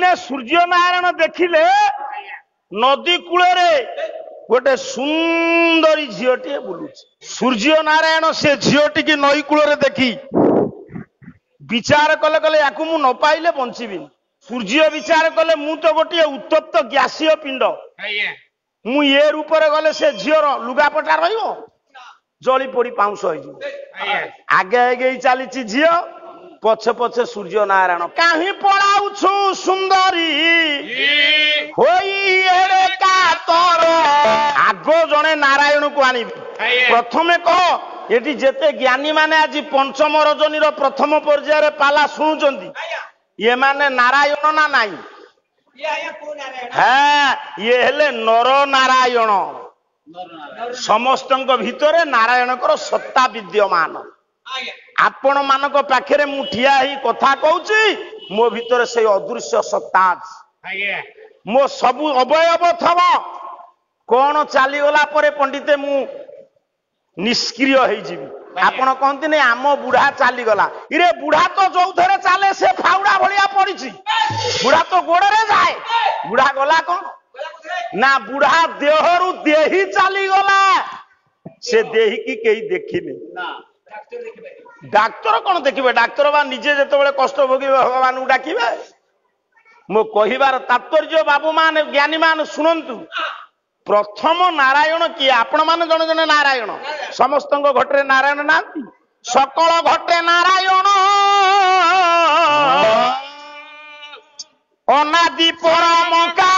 दिने सूर्य नारायण देखिले नदी कूल गोटे सुंदरी झीटी बुलुची सूर्य नारायण से झीटी की नई कूल देखी विचार कले कले या न पाइले बंचीबी सूर्य विचार कले मु तो गोटे उत्तप्त ग्यासीय पिंड मु ये रूप गले से झीर लुगापटा रही जली पोड़ी पाउंस आगे आगे चली झी पछे पछे सूर्य नारायण कहीं पड़ाऊछु सुंदरी आगो जड़े नारायण को आनी प्रथमे कह ये जेते ज्ञानी माने आज पंचम रजनी प्रथम पर्यायर पाला शुणुचंती ये माने नारायण ना नाई हाँ ये हेले नर नारायण समस्त भितर नारायण सत्ता विद्यमान आपण मानक पाखे मु ठिया ही कथा कहूची मो भितर से अदृश्य सत्ता मो सबु अवयव थव कौन चलीगला पंडिते मु निष्क्रिय आपण कहते नहीं आम बुढ़ा चलीगला इरे बुढ़ा तो जो थे चले से फाउड़ा भाया पड़ी बुढ़ा तो गोड़े जाए बुढ़ा गला कौन ना बुढ़ा देहरु देही चलीगला से देही की कहीं देखिनी डाक्तर कौन देखिए डाक्तर बा निजे जो कष्ट भोगी भगवान को डाकिबे मो कहिबार तात्पर्य बाबू मान ज्ञानी मान शुणु प्रथम नारायण किए आपण मान जन जन नारायण समस्त घटे नारायण ना सकल घटे नारायण अनादि परम का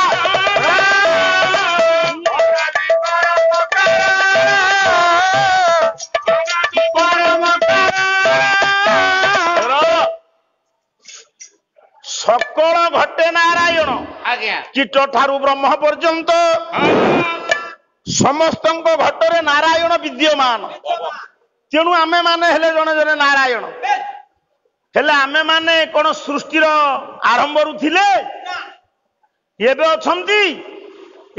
सकल घटे नारायण कीट ठारू ब्रह्म पर्यंत समस्त घटरे नारायण विद्यमान तेणु आमे माने हेले जने जने नारायण हेले आमे माने कोन सृष्टिर आरंभ रु थिले एबे अछंती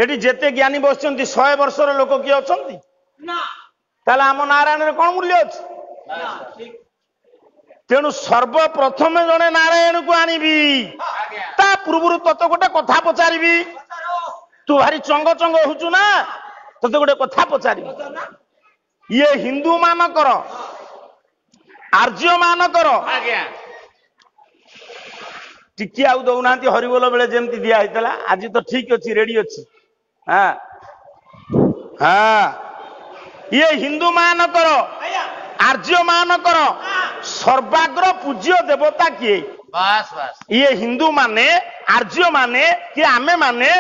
एटी जेते ज्ञानी बसचंती 100 वर्षर लोक की अछंती ताले आम नारायण रे कोन मूल्य अछि तेणु सर्वप्रथम जने नारायण को आनीबी ता पूर्व तत गोटे कथा पचारि तू भारी चंग चंग होचु ना तते गोटे कथा पचारि ये हिंदू मानकर आर्य मानकर टिकी आउ दौना हरिबोल बेले जेमती दिया होता आज तो ठीक अच्छी रेडी अच्छी हाँ हाँ ये हिंदू मानकर आर्य मानकर सर्वाग्र पूज्य देवता किए बस बस ये हिंदू माने आर्य माने कि आमे माने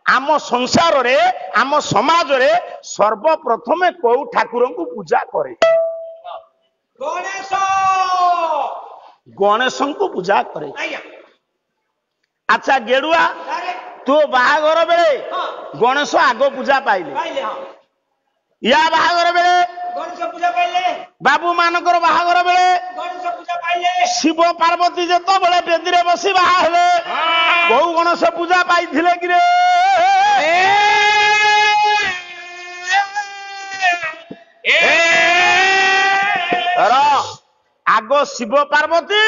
आम संसार रे आम समाज रे सर्वप्रथमे को ठाकुर को पूजा करे गणेश गणेश को पूजा करे अच्छा गेड़ुआ तो बाहागर बेले गणेश आगो पूजा पाइले या बाहागर बेले गणेश पूजा पाइले बाबू मानकर बाहागर बेले गणेश पूजा पाइले शिव पार्वती जत बेले बेदी रे बसी बाहा हेले बहु गणेश पूजा पाइथिले कि रे आगो शिव पार्वती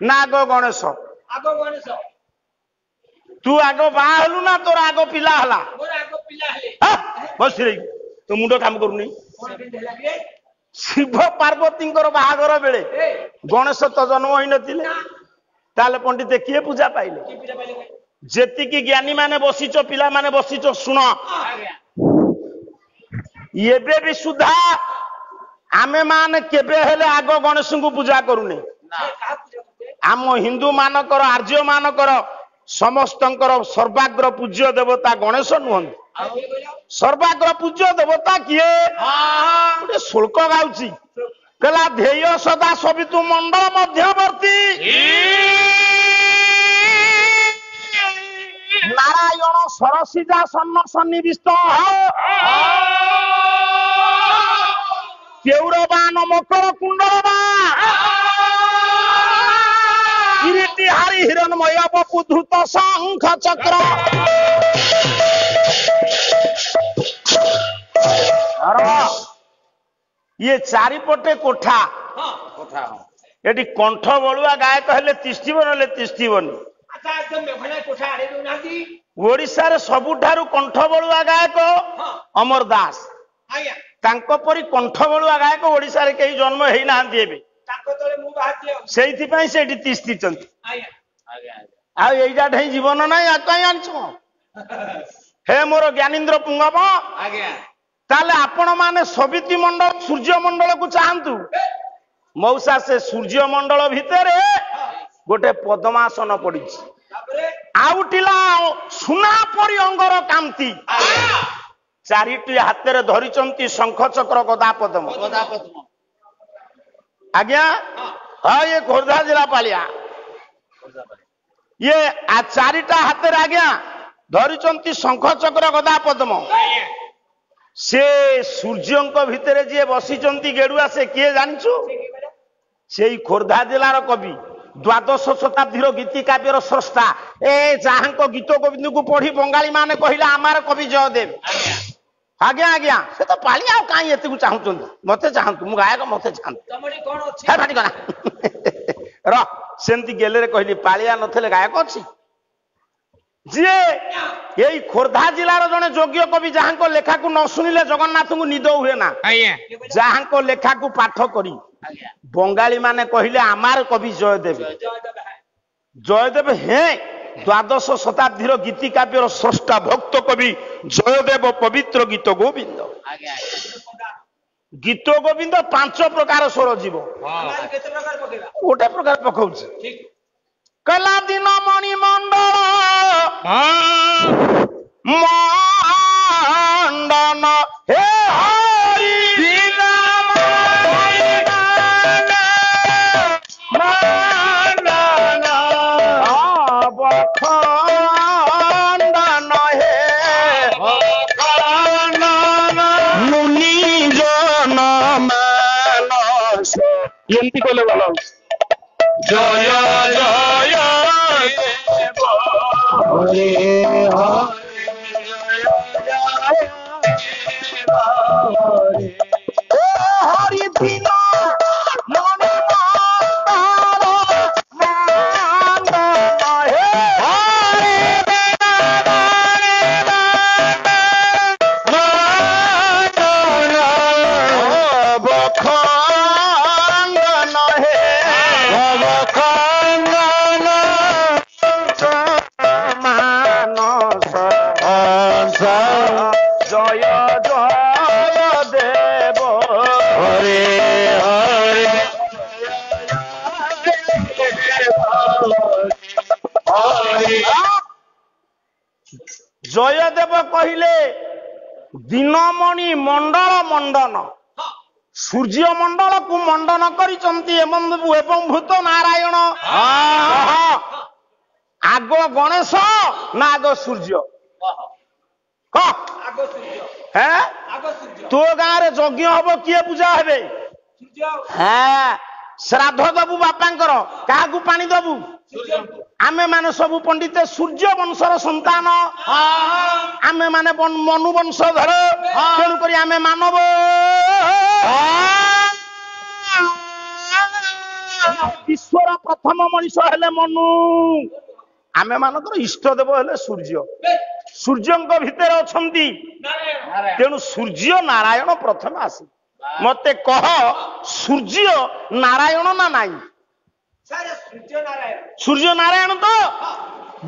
ना आगो गणेश आगो गणेश तू आगो बाहा हेलु ना तोर आगो पिला हला मोर आगो पिला हेले बस रे तो मुंड काम करूनी कोन दिन हेला रे शिव पार्वती बाहागर बेले गणेश तो जन्म होई नथिले ताले पंडित किए पूजा पाइले की पूजा पाइले जेतिकी ज्ञानी माने बसिचो पिला माने बसिचो सुन एबे भी सुधा आमे माने केबे हेले आगो गणेश को पूजा करूने का पूजा करते आम हिंदू मानकर आर्य मानकर समस्तंकर सर्वाग्र पूज्य देवता गणेश नुहंती सर्वाग्र पूज्य देवता किए गोटे शुल्क गाउची कहला ध्येय सदा सवितु मंडल मध्यवर्ती नारायण सरसिजा सन्न सन्निविष्ट केउरबान मकर कुंडलबा किरीटी हारी हिरणमय बपु धृत शंख चक्र ये चारिपटे कोठा कोठा एटी कंठ बलुआ गायक हेले तिष्ठिब नले तिष्ठिबनी ଆଚ୍ଛା ଏକଦମ ମେଘନା କୋଠା ଆଡ଼େ ଦଉନାହାନ୍ତି ଓଡିଶାରେ ସବୁଠାରୁ କଣ୍ଠ ବଳୁଆ ଗାୟକ ହଁ ଅମର ଦାସ। ଆଜ୍ଞା ତାଙ୍କ ପରି କଣ୍ଠ ବଳୁଆ ଗାୟକ ଓଡିଶାରେ କେହି ଜନ୍ମ ହେଇନାହାନ୍ତି ଏବେ। ତାଙ୍କ ତଳେ ମୁଁ ବାହାରିଛି ଆଉ ସେଇଥିପାଇଁ ସେଠି ତିଷ୍ଠିଛନ୍ତି। ଆଜ୍ଞା ଆଉ ଏଇଟା ଢେଇ ଜୀବନ ନାହିଁ ଆଉ କାହିଁ ଆଣିଛ? ହେ ମୋର ଜ୍ଞାନୀନ୍ଦ୍ର ପୁଙ୍ଗବ, ଆଜ୍ଞା ତାହେଲେ ଆପଣ ମାନେ ସବିତି ମଣ୍ଡଳ ସୂର୍ଯ୍ୟ ମଣ୍ଡଳକୁ ଚାହାନ୍ତୁ। ମଉସା ସେ ସୂର୍ଯ୍ୟ ମଣ୍ଡଳ ଭିତରେ ଗୋଟେ ପଦ୍ମାସନ ପଡିଛି। ତାପରେ ଆଉଟିଲା ସୁନା ପରି ଅଙ୍ଗର କାନ୍ତି, ଚାରିଟି ହାତରେ ଧରିଛନ୍ତି ଶଙ୍ଖ ଚକ୍ର ଗଦା ପଦ୍ମ। ଆଜ୍ଞା ହଁ ଇଏ ଖୋର୍ଦ୍ଧା ଜିଲ୍ଲା ପାଳିଆ। ଇଏ ଚାରିଟା ହାତରେ ଆଜ୍ଞା ଧରିଛନ୍ତି ଶଙ୍ଖ ଚକ୍ର ଗଦା ପଦ୍ମ। ସେ ସୂର୍ଯ୍ୟଙ୍କ ଭିତରେ ଯିଏ ବସିଛନ୍ତି ଗେଡୁଆ, ସେ କିଏ ଜାଣିଛୁ? ସେଇ ଖୋର୍ଦ୍ଧା ଜିଲ୍ଲାର କବି, ଦ୍ୱାଦଶ ଶତାବ୍ଦୀର ଗୀତି କାବ୍ୟର ସ୍ରଷ୍ଟା। ଏ ଯାହାଙ୍କ ଗୀତ ଗୋବିନ୍ଦକୁ ପଢି ବଙ୍ଗାଳୀ ମାନେ କହିଲେ ଆମର କବି ଜୟଦେବ। ଆଜ୍ଞା ଆଜ୍ଞା ସେ ତ ପାଳି, ଆଉ କାହିଁ ଏତିକୁ ଚାହୁଁଛନ୍ତି? ମତେ ଚାହାନ୍ତୁ, ମୁଁ ଗାୟକ, ମତେ ଚାହାନ୍ତୁ। ତମରି କଣ ଅଛି ହେ ଭାଟି ଗଲା ର ସେମିତି ଗେଲେରେ କହିଲି, ପାଳିଆ ନଥିଲେ ଗାୟକ ଅଛି? ଯିଏ ଏଇ ଖୋର୍ଦ୍ଧା ଜିଲ୍ଲାର ଜଣେ ଯୋଗ୍ୟ କବି, ଯାହାଙ୍କ ଲେଖାକୁ ନ ଶୁଣିଲେ ଜଗନ୍ନାଥଙ୍କୁ ନିଦ ହୁଏ ନା। ଯାହାଙ୍କ ଲେଖାକୁ ପାଠ କରି ବଙ୍ଗାଳୀ ମାନେ କହିଲେ ଆମର କବି ଜୟଦେବ। ଜୟଦେବ ହେ ଦ୍ୱାଦଶ ଶତାବ୍ଦୀର ଗୀତି କାବ୍ୟର ସ୍ରଷ୍ଟା ଭକ୍ତ କବି ଜୟଦେବ ପବିତ୍ର ଗୀତ ଗୋବିନ୍ଦ। ଗୀତ ଗୋବିନ୍ଦ 5 ପ୍ରକାର ସ୍ୱର ଯିବ, କେତେ ପ୍ରକାର ପକେଇବା ଗୋଟେ ପ୍ରକାର ପକଉଛି। ଠିକ କଲା ଦିନ ମଣି ମଣ୍ଡଳ ମଣ୍ଡନ ହେ ହରି ଦିନ ମଣ୍ଡନ ବଖଣ୍ଡନ হে মুনি জন ମାନସ। ଏମିତି କଲେ ଭଲ। জয় জয় দেব হরে হরি দিন মনি মন্দার মন্দন হে হরি মন্দন বখণ্ডন হে বখণ্ডন মানস জয় জয় দেব হরে হরে জয়দেব কহিলে দিনমণি মণ্ডল মণ্ডন, সূর্য মণ্ডলକୁ ମଣ୍ଡନ କରିଛନ୍ତି ଏବଂ ଭୂତ ନାରାୟଣ। ଆଗ ଗଣେଶ ନା ଆଗ ସୂର୍ଯ୍ୟ? କହ ଆଗ ସୂର୍ଯ୍ୟ ହେଁ ଆଗ ସୂର୍ଯ୍ୟ ତୋ ଗାଁରେ ଯଜ୍ଞ ହବ, କିଏ ପୂଜା ହେବେ? ସୂର୍ଯ୍ୟ হ্যাঁ ଶ୍ରାଦ୍ଧ ଦବୁ ବାପାଙ୍କର, କାହାକୁ ପାଣି ଦବୁ? ସୂର୍ଯ୍ୟଙ୍କୁ ଆମେ ମାନେ ସବୁ ପଣ୍ଡିତ ସୂର୍ଯ୍ୟ ବଂଶର ସନ୍ତାନ, ଆମେ ମାନେ ମନୁ ବଂଶଧର, ତେଣୁକରି ଆମେ ମାନବ। ବିଶ୍ୱର ପ୍ରଥମ ମଣିଷ ହେଲେ ମନୁ, ଆମେ ମାନଙ୍କର ଇଷ୍ଟ ଦେବ ହେଲେ ସୂର୍ଯ୍ୟ। ସୂର୍ଯ୍ୟଙ୍କ ଭିତରେ ଅଛନ୍ତି, ନାରାୟଣ ତେଣୁ ସୂର୍ଯ୍ୟ ନାରାୟଣ ପ୍ରଥମେ ଆସିବେ। ମତେ କହ ସୂର୍ଯ୍ୟ ନାରାୟଣ ନା ନାହିଁ? ସାର୍ ସୂର୍ଯ୍ୟ ନାରାୟଣ ସୂର୍ଯ୍ୟ ନାରାୟଣ ତ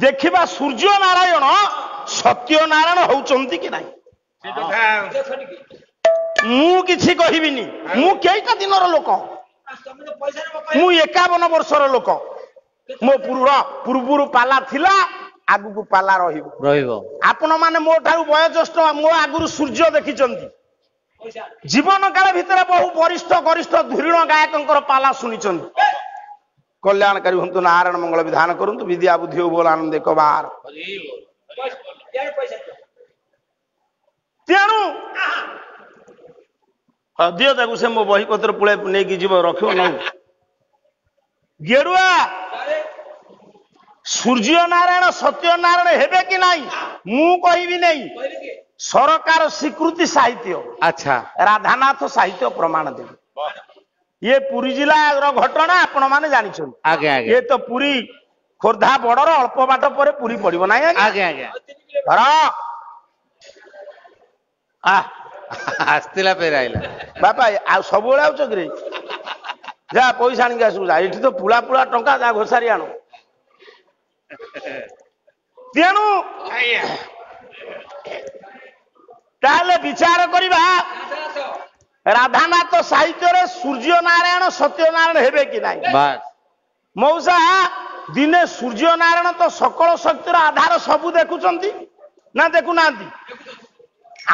ଦେଖିବା, ସୂର୍ଯ୍ୟ ନାରାୟଣ ସତ୍ୟ ନାରାୟଣ ହଉଛନ୍ତି କି ନାହିଁ? ଦେଖ ଟିକେ ମୁଁ କିଛି କହିବିନି, ମୁଁ କେଇଟା ଦିନର ଲୋକ, ତମେ ତ ପଇସା ନେବ ମୁଁ 51 ବର୍ଷର ଲୋକ। ମୋ ପୂର୍ବରୁ ପାଲା ଥିଲା, ଆଗକୁ ପାଲା ରହିବ। ଆପଣ ମାନେ ମୋ ଠାରୁ ବୟୋଜ୍ୟେଷ୍ଠ, ମୋ ଆଗରୁ ସୂର୍ଯ୍ୟ ଦେଖିଛନ୍ତି। ପଇସା ଜୀବନ କାଳ ଭିତରେ ବହୁ ବରିଷ୍ଠ ଗରିଷ୍ଠ ଧୁରୀଣ ଗାୟକଙ୍କର ପାଲା ଶୁଣିଛନ୍ତି। କଲ୍ୟାଣକାରୀ ହୁଅନ୍ତୁ, ନାରାୟଣ ମଙ୍ଗଳ ବିଧାନ କରନ୍ତୁ, ବିଦ୍ୟା ବୁଦ୍ଧି ଓ ବୋଲ ଆନନ୍ଦ ଏକ ବାର। ପଇସା ତେଣୁ ଦିଅ ତାକୁ, ସେ ମୋ ବହି ପତ୍ର ପୁଳେ ନେଇକି ଯିବ, ରଖିବ ନଉ। ଗେରୁଆ ସୂର୍ଯ୍ୟ ନାରାୟଣ ସତ୍ୟ ନାରାୟଣ ହେବେ କି ନାହିଁ ମୁଁ କହିବି ନାହିଁ, କହିଲେ କି ସରକାର ସ୍ୱୀକୃତି ସାହିତ୍ୟ। ଆଚ୍ଛା ରାଧାନାଥ ସାହିତ୍ୟ ପ୍ରମାଣ ଦେବେ। ଇଏ ପୁରୀ ଜିଲ୍ଲାର ଘଟଣା ଆପଣ ମାନେ ଜାଣିଛନ୍ତି। ଆଜ୍ଞା ଆଜ୍ଞା ଇଏ ତ ପୁରୀ ଖୋର୍ଦ୍ଧା ବଡର ଅଳ୍ପ ବାଟ ପରେ ପୁରୀ ପଡିବ ନାହିଁ ଆଜ୍ଞା? ଆଜ୍ଞା ଆଜ୍ଞା ଧର ଆସିଥିଲା ଫେର ଆଇଲା ବାପା ଆଉ ସବୁବେଳେ ଆଉଛ କିରେ? ଯା ପଇସା ଆଣିକି ଆସିବୁ ଯା, ଏଠି ତ ପୁଳା ପୁଳା ଟଙ୍କା, ଯା ଘୋଷାରି ଆଣୁ। ତେଣୁ ତାହେଲେ ବିଚାର କରିବା ରାଧାନାଥ ସାହିତ୍ୟରେ ସୂର୍ଯ୍ୟ ନାରାୟଣ ସତ୍ୟନାରାୟଣ ହେବେ କି ନାହିଁ? ବାସ୍ ମଉସା ଦିନେ ସୂର୍ଯ୍ୟ ନାରାୟଣ ତ ସକଳ ଶକ୍ତିର ଆଧାର ସବୁ ଦେଖୁଛନ୍ତି ନା ଦେଖୁନାହାନ୍ତି?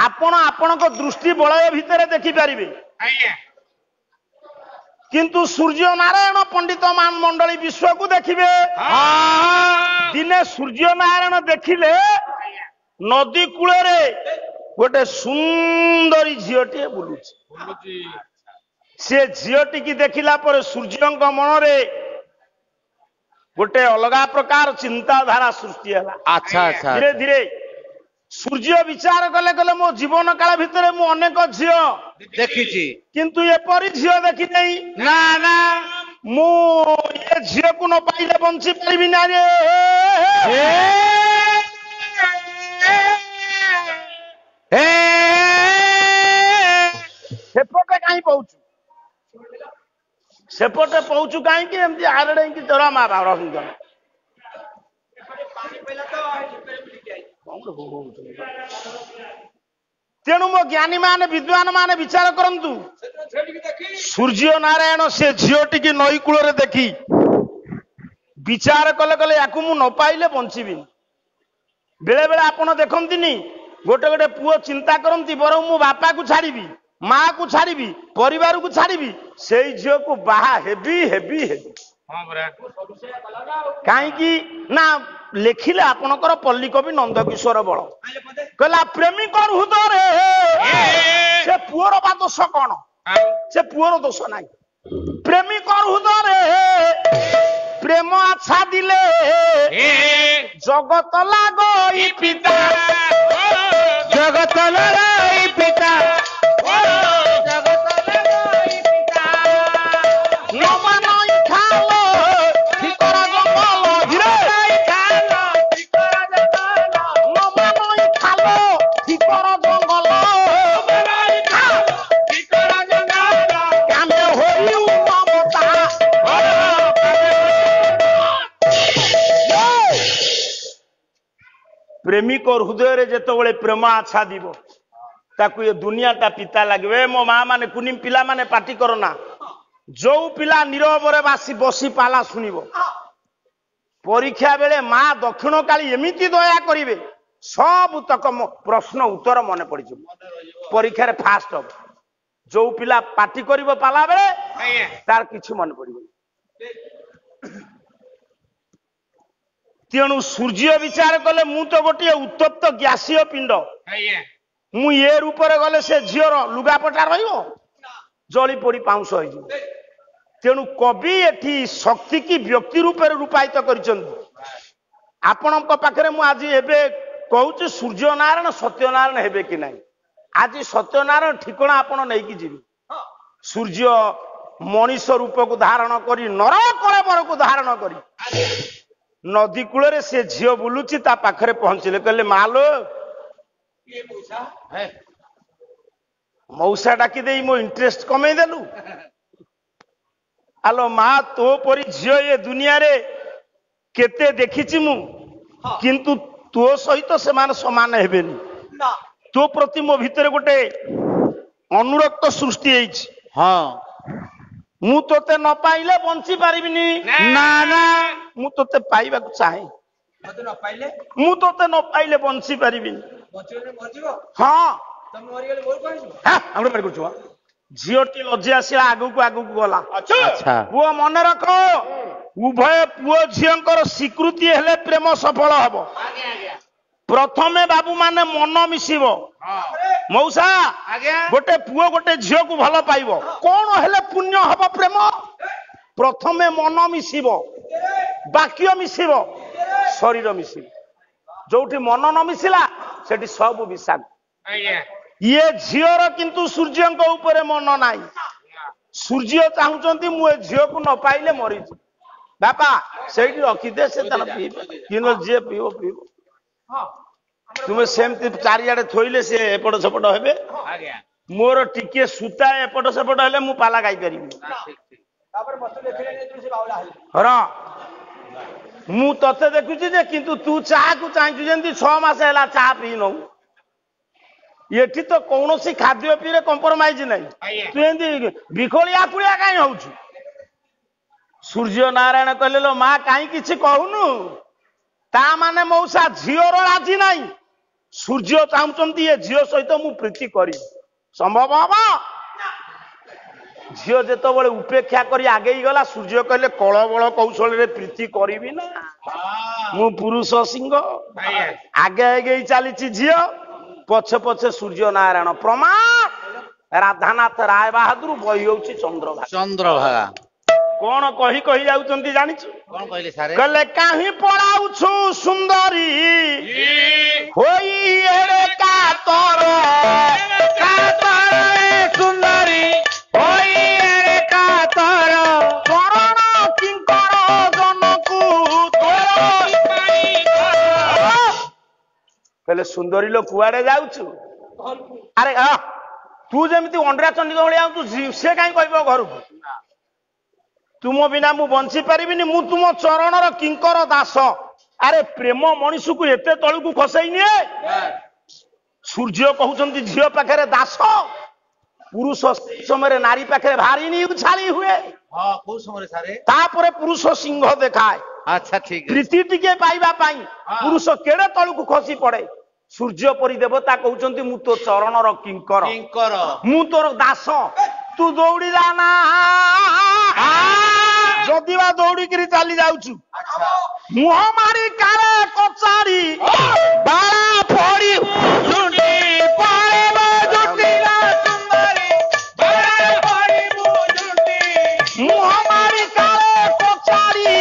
ଆପଣ ଆପଣଙ୍କ ଦୃଷ୍ଟି ବଳୟ ଭିତରେ ଦେଖିପାରିବେ, କିନ୍ତୁ ସୂର୍ଯ୍ୟ ନାରାୟଣ ପଣ୍ଡିତ ମଣ୍ଡଳୀ ବିଶ୍ୱକୁ ଦେଖିବେ। ଦିନେ ସୂର୍ଯ୍ୟ ନାରାୟଣ ଦେଖିଲେ ନଦୀ କୂଳରେ ଗୋଟେ ସୁନ୍ଦରୀ ଝିଅଟିଏ ବୁଲୁଛି। ସେ ଝିଅଟିକି ଦେଖିଲା ପରେ ସୂର୍ଯ୍ୟଙ୍କ ମନରେ ଗୋଟେ ଅଲଗା ପ୍ରକାର ଚିନ୍ତାଧାରା ସୃଷ୍ଟି ହେଲା। ଆଚ୍ଛା ଆଚ୍ଛା ଧୀରେ ଧୀରେ ସୂର୍ଯ୍ୟ ବିଚାର କଲେ କଲେ ମୋ ଜୀବନ କାଳ ଭିତରେ ମୁଁ ଅନେକ ଝିଅ ଦେଖିଛି, କିନ୍ତୁ ଏପରି ଝିଅ ଦେଖିନାହିଁ। ନା ନା ମୁଁ ଏ ଝିଅକୁ ନ ପାଇଲେ ବଞ୍ଚି ପାରିବି ନା ରେ। ସେପଟେ କାହିଁ ପଉଛୁ, ସେପଟେ ପଉଛୁ କାହିଁକି? ଏମିତି ଆରଡେଇକି ତୋରା ମା ରହି ତେଣୁ ମୋ ଜ୍ଞାନୀ ମାନେ ବିଦ୍ୱାନ ମାନେ ବିଚାର କରନ୍ତୁ। ସୂର୍ଯ୍ୟ ନାରାୟଣ ସେ ଝିଅଟିକି ନଈ କୂଳରେ ଦେଖି ବିଚାର କଲେ କଲେ ୟାକୁ ମୁଁ ନ ପାଇଲେ ବଞ୍ଚିବିନି। ବେଳେ ବେଳେ ଆପଣ ଦେଖନ୍ତିନି ଗୋଟେ ଗୋଟେ ପୁଅ ଚିନ୍ତା କରନ୍ତି ବରଂ ମୁଁ ବାପାକୁ ଛାଡ଼ିବି, ମା କୁ ଛାଡ଼ିବି, ପରିବାରକୁ ଛାଡ଼ିବି, ସେଇ ଝିଅକୁ ବାହା ହେବି ହେବି ହେବି। କାହିଁକି ନା ଲେଖିଲେ ଆପଣଙ୍କର ପଲ୍ଲୀ କବି ନନ୍ଦକିଶୋର ବଳ କହିଲା ପ୍ରେମିକ ହୃଦୟରେ ସେ ପୁଅର ବା ଦୋଷ କଣ? ସେ ପୁଅର ଦୋଷ ନାହିଁ। ପ୍ରେମିକ ହୃଦୟରେ ପ୍ରେମ ଆଚ୍ଛା ଦିଲେ ଜଗତ ଲାଗୋଇ ପିତା, ଜଗତ ଲଗାଇ ପିତା, ନମାନଇ ଖାଲ ଠିକର ଜଙ୍ଗଲ ଧୀରେ, ନମାନଇ ଖାଲ ଠିକର ଜଙ୍ଗଲ ଆମେ ହୋଇଉ ମମତା। ପ୍ରେମିକ ହୃଦୟରେ ଯେତେବେଳେ ପ୍ରେମ ଆଚ୍ଛା ଦିବ ତାକୁ ଏ ଦୁନିଆଟା ପିତା ଲାଗିବ। ମୋ ମା ମାନେ କୁନି ପିଲାମାନେ ପାଟି କରନା, ଯୋଉ ପିଲା ନିରବରେ ବସି ପାଲା ଶୁଣିବ ପରୀକ୍ଷା ବେଳେ ମା ଦକ୍ଷିଣ କାଳୀ ଏମିତି ଦୟା କରିବେ ସବୁ ତକ ପ୍ରଶ୍ନ ଉତ୍ତର ମନେ ପଡିଯିବ, ପରୀକ୍ଷାରେ ଫାଷ୍ଟ ହବ। ଯୋଉ ପିଲା ପାଟି କରିବ ପାଲା ବେଳେ ତାର କିଛି ମନେ ପଡିବନି। ତେଣୁ ସୂର୍ଯ୍ୟ ବିଚାର କଲେ ମୁଁ ତ ଗୋଟିଏ ଉତ୍ତପ୍ତ ଗ୍ୟାସୀୟ ପିଣ୍ଡ, ମୁଁ ଏ ରୂପରେ ଗଲେ ସେ ଝିଅର ଲୁଗାପଟା ରହିବ, ଜଳି ପୋଡି ପାଉଁଶ ହେଇଯିବ। ତେଣୁ କବି ଏଠି ଶକ୍ତି କି ବ୍ୟକ୍ତି ରୂପରେ ରୂପାୟିତ କରିଛନ୍ତି। ଆପଣଙ୍କ ପାଖରେ ମୁଁ ଆଜି ଏବେ କହୁଛି ସୂର୍ଯ୍ୟ ନାରାୟଣ ସତ୍ୟନାରାୟଣ ହେବେ କି ନାହିଁ। ଆଜି ସତ୍ୟନାରାୟଣ ଠିକଣା ଆପଣ ନେଇକି ଯିବେ। ସୂର୍ଯ୍ୟ ମଣିଷ ରୂପକୁ ଧାରଣ କରି ନର କଳେବରକୁ ଧାରଣ କରି ନଦୀ କୂଳରେ ସେ ଝିଅ ବୁଲୁଛି, ତା ପାଖରେ ପହଞ୍ଚିଲେ କହିଲେ ମାଲୋ, ମଉସା ଡାକି ଦେଇ ମୋ ଇଣ୍ଟରେଷ୍ଟ କମେଇ ଦେଲୁ। ଆଲୋ ମା, ତୋ ପରି ଝିଅ ଏ ଦୁନିଆରେ କେତେ ଦେଖିଛି ମୁଁ, କିନ୍ତୁ ତୋ ସହିତ ସେମାନେ ସମାନ ହେବେନି। ତୋ ପ୍ରତି ମୋ ଭିତରେ ଗୋଟେ ଅନୁରକ୍ତ ସୃଷ୍ଟି ହେଇଛି। ହଁ ମୁଁ ତୋତେ ନ ପାଇଲେ ବଞ୍ଚି ପାରିବିନି। ନା ନା ମୁଁ ତୋତେ ପାଇବାକୁ ଚାହେଁ, ମୁଁ ତୋତେ ନ ପାଇଲେ ବଞ୍ଚି ପାରିବିନି। ହଁ ଆମର କରୁଛୁ ଝିଅଟି ଲଜ୍ଜା ଆସିଲା, ଆଗକୁ ଆଗକୁ ଗଲା। ଆଚ୍ଛା ପୁଅ ମନେ ରଖ, ଉଭୟ ପୁଅ ଝିଅଙ୍କର ସ୍ୱୀକୃତି ହେଲେ ପ୍ରେମ ସଫଳ ହବ। ପ୍ରଥମେ ବାବୁ ମାନେ ମନ ମିଶିବ। ମଉସା ଗୋଟେ ପୁଅ ଗୋଟେ ଝିଅକୁ ଭଲ ପାଇବ, କଣ ହେଲେ ପୁଣ୍ୟ ହବ ପ୍ରେମ? ପ୍ରଥମେ ମନ ମିଶିବ, ବାକ୍ୟ ମିଶିବ, ଶରୀର ମିଶିବ। ଯୋଉଠି ମନ ନ ମିଶିଲା ସେଠି ସବୁ ବିଷାକ୍ତ। ଇଏ ଝିଅର କିନ୍ତୁ ସୂର୍ଯ୍ୟଙ୍କ ଉପରେ ମନ ନାହିଁ। ସୂର୍ଯ୍ୟ ଚାହୁଁଛନ୍ତି ମୁଁ ଏ ଝିଅକୁ ନ ପାଇଲେ ମରିଯିବି। ବାପା ସେଇଠି ରଖିଦେ ସେ ତାର ପିଇବେ କିନ୍ତୁ ଯିଏ ପିଇବ ପିଇବ ହଁ ତୁମେ ସେମିତି ଚାରିଆଡେ ଥୋଇଲେ ସେ ଏପଟ ସେପଟ ହେବେ ଆଜ୍ଞା ମୋର ଟିକେ ସୂତା ଏପଟ ସେପଟ ହେଲେ ମୁଁ ପାଲା ଗାଇପାରିବି ତାପରେ ମତେ ଦେଖିଲେ ନେଇଯିବୁ ସେ ବାଉଳା ହେଲେ ହର ମୁଁ ତତେ ଦେଖୁଛି ଯେ କିନ୍ତୁ ତୁ ଚାକୁ ଚାହିଁଛୁ ଯେମିତି 6 ମାସ ହେଲା ଚା ପିଇ ନଉ ଏଠି ତ କୌଣସି ଖାଦ୍ୟ ପିଇରେ କମ୍ପ୍ରମାଇଜ ନାହିଁ ତୁ ଏମିତି ବିଖଳିଆ କୁଳିଆ କାହିଁ ହଉଛୁ ସୂର୍ଯ୍ୟ ନାରାୟଣ କହିଲେ ଲୋ ମା କାହିଁ କିଛି କହୁନୁ ତା ମାନେ ମଉସା ଝିଅର ରାଜି ନାହିଁ ସୂର୍ଯ୍ୟ ଚାହୁଁଛନ୍ତି ଏ ଝିଅ ସହିତ ମୁଁ ପ୍ରୀତି କରିବି ସମ୍ଭବ ହବ ଝିଅ ଯେତେବେଳେ ଉପେକ୍ଷା କରି ଆଗେଇ ଗଲା ସୂର୍ଯ୍ୟ କହିଲେ କଳବଳ କୌଶଳରେ ପ୍ରୀତି କରିବି ନା ମୁଁ ପୁରୁଷ ସିଂହ ଆଗେ ଆଗେଇ ଚାଲିଛି ଝିଅ ପଛେ ପଛେ ସୂର୍ଯ୍ୟ ନାରାୟଣ ପ୍ରମାଣ ରାଧାନାଥ ରାୟ ବାହାଦୁର ବହି ହଉଛି ଚନ୍ଦ୍ରଭାଗା ଚନ୍ଦ୍ରଭାଗା କଣ କହି କହି ଯାଉଛନ୍ତି ଜାଣିଛୁ କଣ କହିଲେ ସାରେ କହିଲେ କାହିଁ ପଳାଉଛୁ ସୁନ୍ଦରୀ ହୋଇ ଏରେ କାତର ସୁନ୍ଦରୀ ହୋଇ ଏରେ କାତର କରଣ କିଙ୍କର ଜନକୁ କହିଲେ ସୁନ୍ଦରୀ ଲୋ କୁଆଡେ ଯାଉଛୁ ଘରକୁ ଆରେ ତୁ ଯେମିତି ଅଣ୍ଡରା ଚଣ୍ଡୀଙ୍କ ଭଳିଆ ଆଉଛୁ ସେ କାହିଁ କହିବ ଘରକୁ ତୁମ ବିନା ମୁଁ ବଞ୍ଚି ପାରିବିନି ମୁଁ ତୁମ ଚରଣର କିଙ୍କର ଦାସ ଆରେ ପ୍ରେମ ମଣିଷକୁ ଏତେ ତଳକୁ ଖସେଇ ନିଏ ସୂର୍ଯ୍ୟ କହୁଛନ୍ତି ଝିଅ ପାଖରେ ଦାସ ପୁରୁଷ ସମୟରେ ନାରୀ ପାଖରେ ଭାରି ଉଛାଳି ହୁଏ ହଁ କୋଉ ସମୟରେ ସାରେ ତାପରେ ପୁରୁଷ ସିଂହ ଦେଖାଏ ଆଚ୍ଛା ଠିକ ଅଛି ପ୍ରୀତି ଟିକେ ପାଇବା ପାଇଁ ପୁରୁଷ କେଡେ ତଳକୁ ଖସି ପଡେ ସୂର୍ଯ୍ୟ ପରି ଦେବତା କହୁଛନ୍ତି ମୁଁ ତୋ ଚରଣର କିଙ୍କର କିଙ୍କର ମୁଁ ତୋର ଦାସ ତୁ ଦୌଡ଼ି ଯାନା ଯଦି ବା ଦୌଡ଼ିକିରି ଚାଲି ଯାଉଛୁ ମୁହଁ ମାରି କାଳେ କଚାଡ଼ି ବାଳା ଫୋଡ଼ି ମୁହଁ ମାରି କାଳେ କଚାଡ଼ି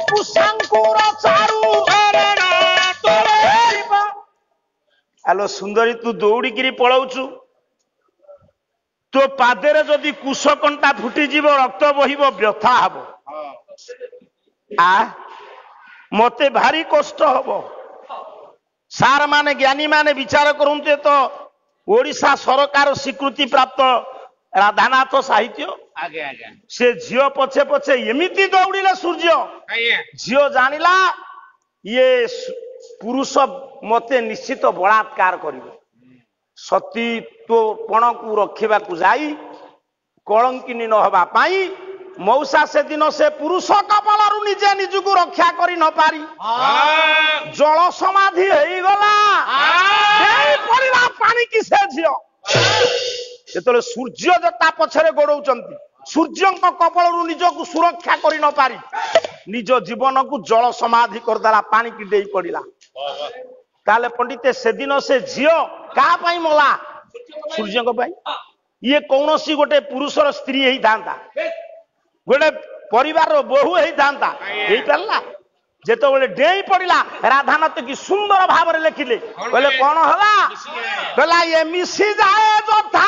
କୁଶାଙ୍କୁର ଚାରୁ ଆଲୋ ସୁନ୍ଦରୀ ତୁ ଦୌଡ଼ିକିରି ପଳଉଛୁ ତୋ ପାଦରେ ଯଦି କୁଶକଣ୍ଟା ଫୁଟିଯିବ ରକ୍ତ ବହିବ ବ୍ୟଥା ହବ ମତେ ଭାରି କଷ୍ଟ ହବ ସାର୍ ମାନେ ଜ୍ଞାନୀ ମାନେ ବିଚାର କରନ୍ତୁ ତ ଓଡିଶା ସରକାର ସ୍ୱୀକୃତି ପ୍ରାପ୍ତ ରାଧାନାଥ ସାହିତ୍ୟ ଆଜ୍ଞା ଆଜ୍ଞା ସେ ଝିଅ ପଛେ ପଛେ ଏମିତି ଦୌଡ଼ିଲେ ସୂର୍ଯ୍ୟ ଝିଅ ଜାଣିଲା ଇଏ ପୁରୁଷ ମତେ ନିଶ୍ଚିତ ବଳାତ୍କାର କରିବ ସତୀତ୍ୱପଣକୁ ରଖିବାକୁ ଯାଇ କଳଙ୍କିନୀ ନ ହେବା ପାଇଁ ମଉସା ସେଦିନ ସେ ପୁରୁଷ କବଳରୁ ନିଜେ ନିଜକୁ ରକ୍ଷା କରି ନ ପାରି ଜଳ ସମାଧି ହେଇଗଲା ପଡ଼ିଲା ପାଣିକି ସେ ଝିଅ ଯେତେବେଳେ ସୂର୍ଯ୍ୟ ତା ପଛରେ ଗୋଡଉଛନ୍ତି ସୂର୍ଯ୍ୟଙ୍କ କବଳରୁ ନିଜକୁ ସୁରକ୍ଷା କରି ନ ପାରି ନିଜ ଜୀବନକୁ ଜଳ ସମାଧି କରିଦେଲା ପାଣିକି ଦେଇ ପଡିଲା ତାହେଲେ ପଣ୍ଡିତେ ସେଦିନ ସେ ଝିଅ କାହା ପାଇଁ ମଲା ସୂର୍ଯ୍ୟଙ୍କ ପାଇଁ ଇଏ କୌଣସି ଗୋଟେ ପୁରୁଷର ସ୍ତ୍ରୀ ହେଇଥାନ୍ତା ଗୋଟେ ପରିବାରର ବୋହୂ ହେଇଥାନ୍ତା ହେଇପାରିଲା ଯେତେବେଳେ ଡେଇଁ ପଡିଲା ରାଧାନାଥ କି ସୁନ୍ଦର ଭାବରେ ଲେଖିଲେ କହିଲେ କଣ ହେଲା କହିଲା ଏ ମିଶି ଯାଏ ଯଥା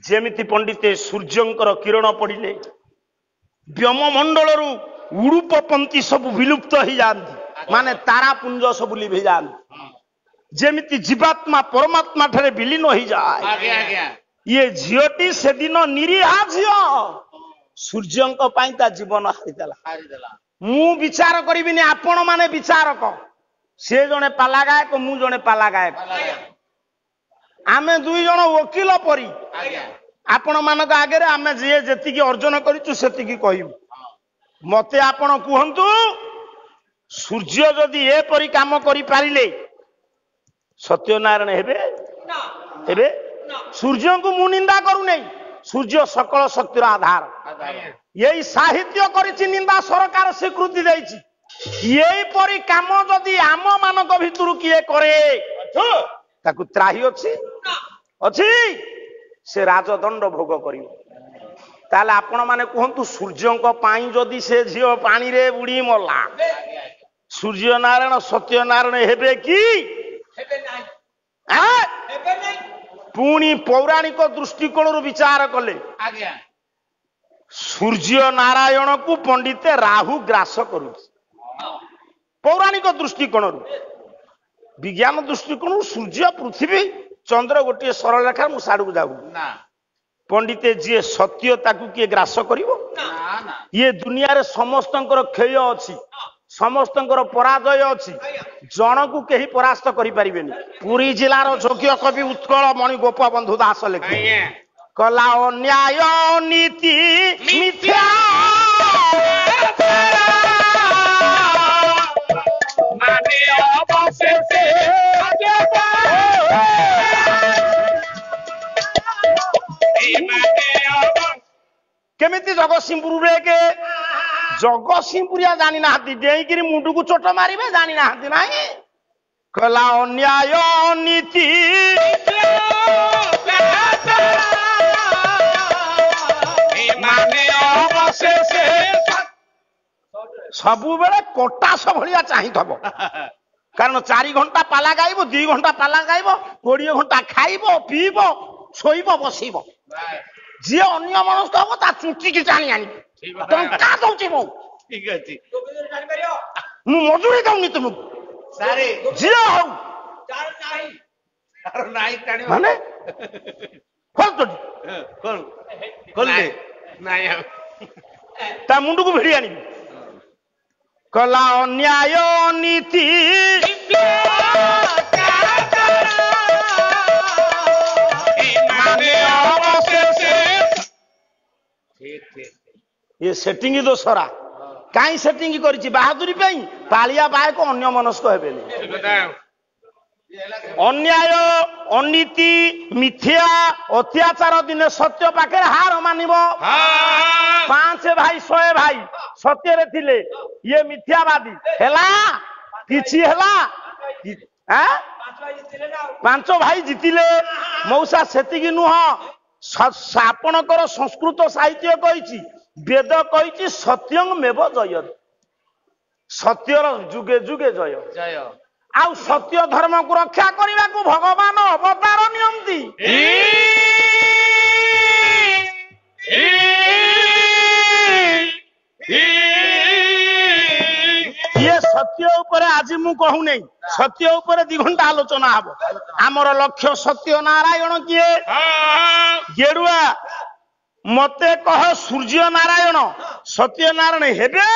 ଯେମିତି ପଣ୍ଡିତେ ସୂର୍ଯ୍ୟଙ୍କର କିରଣ ପଡିଲେ ବ୍ୟୋମମଣ୍ଡଳରୁ ଉଡୁପପନ୍ତି ସବୁ ବିଲୁପ୍ତ ହେଇଯାଆନ୍ତି ମାନେ ତାରାପୁଞ୍ଜ ସବୁ ଲିଭି ଯାଆନ୍ତି ଯେମିତି ଜୀବାତ୍ମା ପରମାତ୍ମା ଠାରେ ବିଲୀନ ହେଇଯାଏ ଇଏ ଝିଅଟି ସେଦିନ ନିରୀହା ଝିଅ ସୂର୍ଯ୍ୟଙ୍କ ପାଇଁ ତା ଜୀବନ ହାରିଦେଲା ମୁଁ ବିଚାର କରିବିନି ଆପଣ ମାନେ ବିଚାରକ ସେ ଜଣେ ପାଲା ଗାୟକ ମୁଁ ଜଣେ ପାଲା ଗାୟକ ଆମେ ଦୁଇ ଜଣ ଓକିଲ ପରି ଆପଣ ମାନଙ୍କ ଆଗରେ ଆମେ ଯିଏ ଯେତିକି ଅର୍ଜନ କରିଛୁ ସେତିକି କହିବୁ ମତେ ଆପଣ କୁହନ୍ତୁ ସୂର୍ଯ୍ୟ ଯଦି ଏପରି କାମ କରିପାରିଲେ ସତ୍ୟନାରାୟଣ ହେବେ ସୂର୍ଯ୍ୟଙ୍କୁ ମୁଁ ନିନ୍ଦା କରୁନାହିଁ ସୂର୍ଯ୍ୟ ସକଳ ଶକ୍ତିର ଆଧାର ଏଇ ସାହିତ୍ୟ କରିଛି ନିନ୍ଦା ସରକାର ସ୍ୱୀକୃତି ଦେଇଛି ଏଇପରି କାମ ଯଦି ଆମ ମାନଙ୍କ ଭିତରୁ କିଏ କରେ ତାକୁ ତ୍ରାହି ଅଛି ସେ ରାଜଦଣ୍ଡ ଭୋଗ କରିବ ତାହେଲେ ଆପଣ ମାନେ କୁହନ୍ତୁ ସୂର୍ଯ୍ୟଙ୍କ ପାଇଁ ଯଦି ସେ ଝିଅ ପାଣିରେ ବୁଡି ମଲା ସୂର୍ଯ୍ୟ ନାରାୟଣ ସତ୍ୟନାରାୟଣ ହେବେ କି? ହେବେ ନାହିଁ ଆଁ? ହେବେ ନାହିଁ ପୁଣି ପୌରାଣିକ ଦୃଷ୍ଟିକୋଣରୁ ବିଚାର କଲେ ଆଜ୍ଞା ସୂର୍ଯ୍ୟ ନାରାୟଣକୁ ପଣ୍ଡିତେ ରାହୁ ଗ୍ରାସ କରୁଛି ପୌରାଣିକ ଦୃଷ୍ଟିକୋଣରୁ। ବିଜ୍ଞାନ ଦୃଷ୍ଟିକୋଣରୁ ସୂର୍ଯ୍ୟ ପୃଥିବୀ ଚନ୍ଦ୍ର ଗୋଟିଏ ସରଳ ରେଖା ମୁଁ ସାଡକୁ ଯାଉନି। ନା ପଣ୍ଡିତେ ଯିଏ ସତ୍ୟ ତାକୁ କିଏ ଗ୍ରାସ କରିବ? ନା ନା ଇଏ ଦୁନିଆରେ ସମସ୍ତଙ୍କର କ୍ଷୟ ଅଛି ସମସ୍ତଙ୍କର ପରାଜୟ ଅଛି ଜଣକୁ କେହି ପରାସ୍ତ କରିପାରିବେନି। ପୁରୀ ଜିଲ୍ଲାର ଯୋଗ୍ୟ କବି ଉତ୍କଳ ମଣି ଗୋପବନ୍ଧୁ ଦାସ ଲେଖେ ଆଜ୍ଞା କଲା ଅନ୍ୟାୟ ନୀତି ମିଥ୍ୟା ମାନେ ଅବଶେଷେ କେମିତି ଜଗତସିଂହପୁରରେ କେ ଜଗତସିଂହପୁରିଆ ଜାଣି ନାହାନ୍ତି ଡେଇଁକିରି ମୁଣ୍ଡକୁ ଚୋଟ ମାରିବେ ଜାଣି ନାହାନ୍ତି ନାହିଁ। କଲା ଅନ୍ୟାୟ ନୀତି ମାନେ ଅବଶେଷେ ସବୁବେଳେ କଟାସ ଭଳିଆ ଚାହିଁଥବ କାରଣ 4 ଘଣ୍ଟା ପାଲା ଗାଇବ 2 ଘଣ୍ଟା ପାଲା ଗାଇବ 20 ଘଣ୍ଟା ଖାଇବ ପିଇବ ଶୋଇବ ବସିବ। ଯିଏ ଅନ୍ୟ ମନସ୍କ ହବ ତା ଚୁଟିକି ଟାଣି ଆଣିବ ଟଙ୍କା ଦଉଛି ମୁଁ ଠିକ ଅଛି ଗୋବିନ୍ଦରେ ଜାଣିପାରିବ ମୁଁ ମଜୁରୀ ଦଉନି ତୁମକୁ ସାରେ ଯିଏ ହଉ ଯାହାର ନାହିଁ ତାର ନାଇଁ ଟାଣିବ ମାନେ ଖୋଲତୋଟି ଖୋଲ ଖୋଲ ଦେ ନାଇଁ ଆଉ ତା ମୁଣ୍ଡକୁ ଭିଡି ଆଣିବି। କଲା ଅନ୍ୟାୟ ନୀତି ମାନେ ଅବଶେଷେ ଠିକ ଠିକ ଇଏ ସେଟିଂ ଦୋଷରା କାହିଁ ସେଟିଂ କରିଛି ବାହାଦୁରୀ ପାଇଁ ପାଳିଆ ବାୟକ ଅନ୍ୟ ମନସ୍କ ହେବେନି। ଠିକ କଥା ଅନ୍ୟାୟ ଅନୀତି ମିଥ୍ୟା ଅତ୍ୟାଚାର ଦିନେ ସତ୍ୟ ପାଖରେ ହାର ମାନିବ। 5 ଭାଇ 100 ଭାଇ ସତ୍ୟରେ ଥିଲେ ଇଏ ମିଥ୍ୟାବାଦୀ ହେଲା କିଛି ହେଲା ଆଁ? 5 ଭାଇ ଜିତିଲେ ମଉସା ସେତିକି ନୁହଁ ଆପଣଙ୍କର ସଂସ୍କୃତ ସାହିତ୍ୟ କହିଛି ବେଦ କହିଛି ସତ୍ୟଂ ମେବ ଜୟତେ ସତ୍ୟର ଯୁଗେ ଯୁଗେ ଜୟ। ଜୟ ଆଉ ସତ୍ୟ ଧର୍ମକୁ ରକ୍ଷା କରିବାକୁ ଭଗବାନ ଅବତାର ନିଅନ୍ତି। ଇଏ ସତ୍ୟ ଉପରେ ଆଜି ମୁଁ କହୁନେଇ ସତ୍ୟ ଉପରେ 2 ଘଣ୍ଟା ଆଲୋଚନା ହବ। ଆମର ଲକ୍ଷ୍ୟ ସତ୍ୟ ନାରାୟଣ କିଏ? ଗେଡୁଆ ମତେ କହ ସୂର୍ଯ୍ୟ ନାରାୟଣ ସତ୍ୟନାରାୟଣ ହେବେ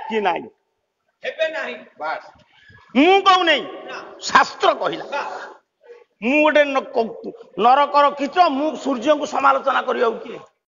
କି ନାହିଁ? ହେବେ ନାହିଁ ବାସ୍ ମୁଁ କହୁନେଇ ଶାସ୍ତ୍ର କହିଲା। ମୁଁ ଗୋଟେ ନରକର କୀଟ ମୁଁ ସୂର୍ଯ୍ୟଙ୍କୁ ସମାଲୋଚନା କରିବାକୁ କିଏ?